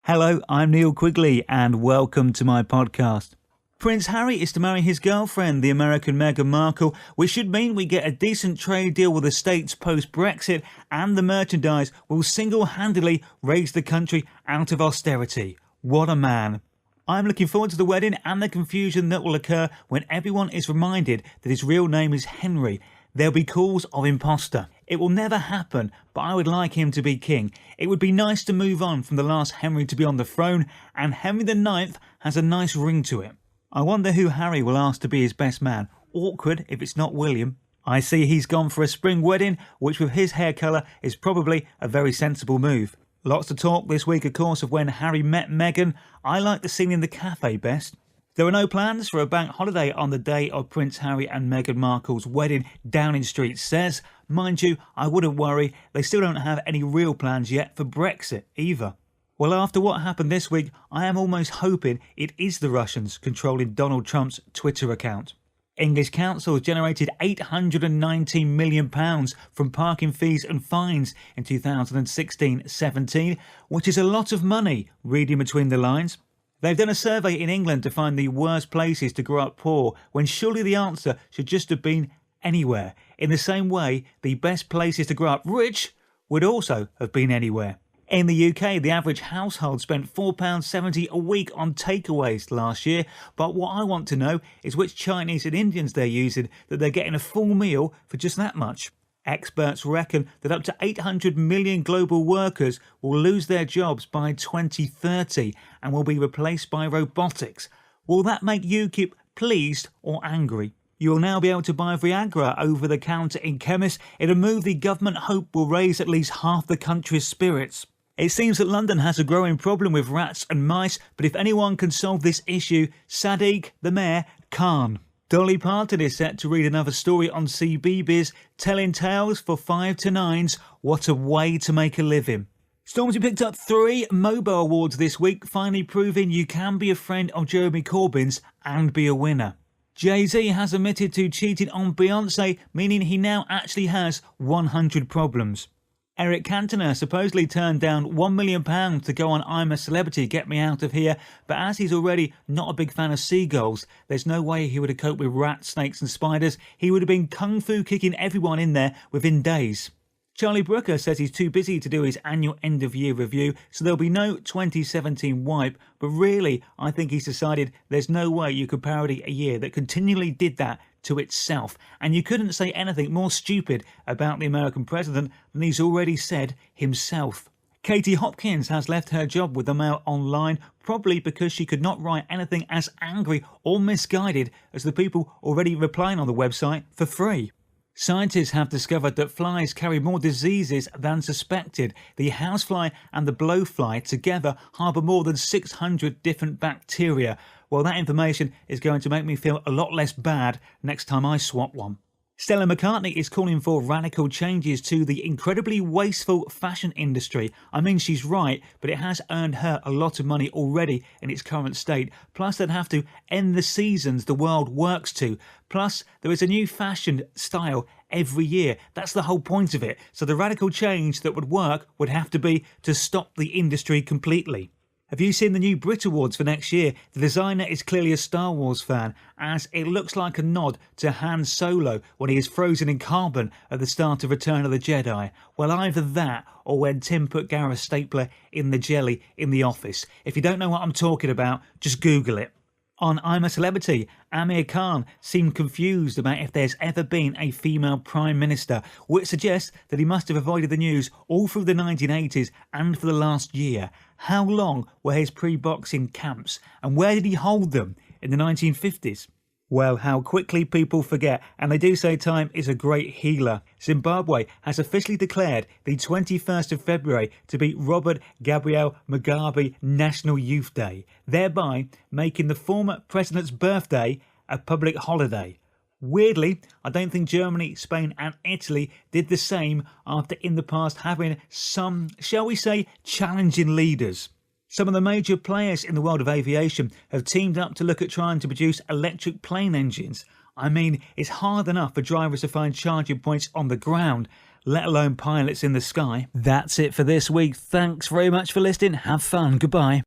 Hello, I'm Neil Quigley and welcome to my podcast. Prince Harry is to marry his girlfriend, the American Meghan Markle, which should mean we get a decent trade deal with the States post-Brexit, and the merchandise will single-handedly raise the country out of austerity. What a man. I'm looking forward to the wedding and the confusion that will occur when everyone is reminded that his real name is Henry. There'll be calls of imposter. It will never happen, but I would like him to be king. It would be nice to move on from the last Henry to be on the throne, and Henry IX has a nice ring to it. I wonder who Harry will ask to be his best man. Awkward if it's not William. I see he's gone for a spring wedding, which with his hair colour is probably a very sensible move. Lots to talk this week, of course, of when Harry met Meghan. I like the scene in the cafe best. There were no plans for a bank holiday on the day of Prince Harry and Meghan Markle's wedding, Downing Street says. Mind you, I wouldn't worry, they still don't have any real plans yet for Brexit either. Well, after what happened this week, I am almost hoping it is the Russians controlling Donald Trump's Twitter account. English councils generated £819 million from parking fees and fines in 2016-17, which is a lot of money, reading between the lines. They've done a survey in England to find the worst places to grow up poor, when surely the answer should just have been anywhere. In the same way, the best places to grow up rich would also have been anywhere. In the UK, the average household spent £4.70 a week on takeaways last year, but what I want to know is which Chinese and Indians they're using that they're getting a full meal for just that much. Experts reckon that up to 800 million global workers will lose their jobs by 2030 and will be replaced by robotics. Will that make UKIP pleased or angry? You will now be able to buy Viagra over the counter in chemists in a move the government hope will raise at least half the country's spirits. It seems that London has a growing problem with rats and mice, but if anyone can solve this issue, Sadiq, the mayor, can't. Dolly Parton is set to read another story on CBeebies, telling tales for 5 to 9s. What a way to make a living. Stormzy picked up 3 Mobo Awards this week, finally proving you can be a friend of Jeremy Corbyn's and be a winner. Jay-Z has admitted to cheating on Beyoncé, meaning he now actually has 100 problems. Eric Cantona supposedly turned down £1 million to go on I'm a Celebrity, Get Me Out of Here, but as he's already not a big fan of seagulls, there's no way he would have coped with rats, snakes and spiders. He would have been kung fu kicking everyone in there within days. Charlie Brooker says he's too busy to do his annual end-of-year review, so there'll be no 2017 wipe, but really, I think he's decided there's no way you could parody a year that continually did that to itself, and you couldn't say anything more stupid about the American president than he's already said himself. Katie Hopkins has left her job with the Mail Online, probably because she could not write anything as angry or misguided as the people already replying on the website for free. Scientists have discovered that flies carry more diseases than suspected. The housefly and the blowfly together harbour more than 600 different bacteria. Well, that information is going to make me feel a lot less bad next time I swat one. Stella McCartney is calling for radical changes to the incredibly wasteful fashion industry. I mean, she's right, but it has earned her a lot of money already in its current state. Plus, they'd have to end the seasons the world works to. Plus, there is a new fashion style every year. That's the whole point of it. So the radical change that would work would have to be to stop the industry completely. Have you seen the new Brit Awards for next year? The designer is clearly a Star Wars fan, as it looks like a nod to Han Solo when he is frozen in carbon at the start of Return of the Jedi. Well, either that or when Tim put Gareth's stapler in the jelly in The Office. If you don't know what I'm talking about, just Google it. On I'm a Celebrity, Amir Khan seemed confused about if there's ever been a female Prime Minister, which suggests that he must have avoided the news all through the 1980s and for the last year. How long were his pre-boxing camps, and where did he hold them in the 1950s? Well, how quickly people forget, and they do say time is a great healer. Zimbabwe has officially declared the 21st of February to be Robert Gabriel Mugabe National Youth Day, thereby making the former president's birthday a public holiday. Weirdly, I don't think Germany, Spain and Italy did the same after in the past having some, shall we say, challenging leaders. Some of the major players in the world of aviation have teamed up to look at trying to produce electric plane engines. I mean, it's hard enough for drivers to find charging points on the ground, let alone pilots in the sky. That's it for this week. Thanks very much for listening. Have fun. Goodbye.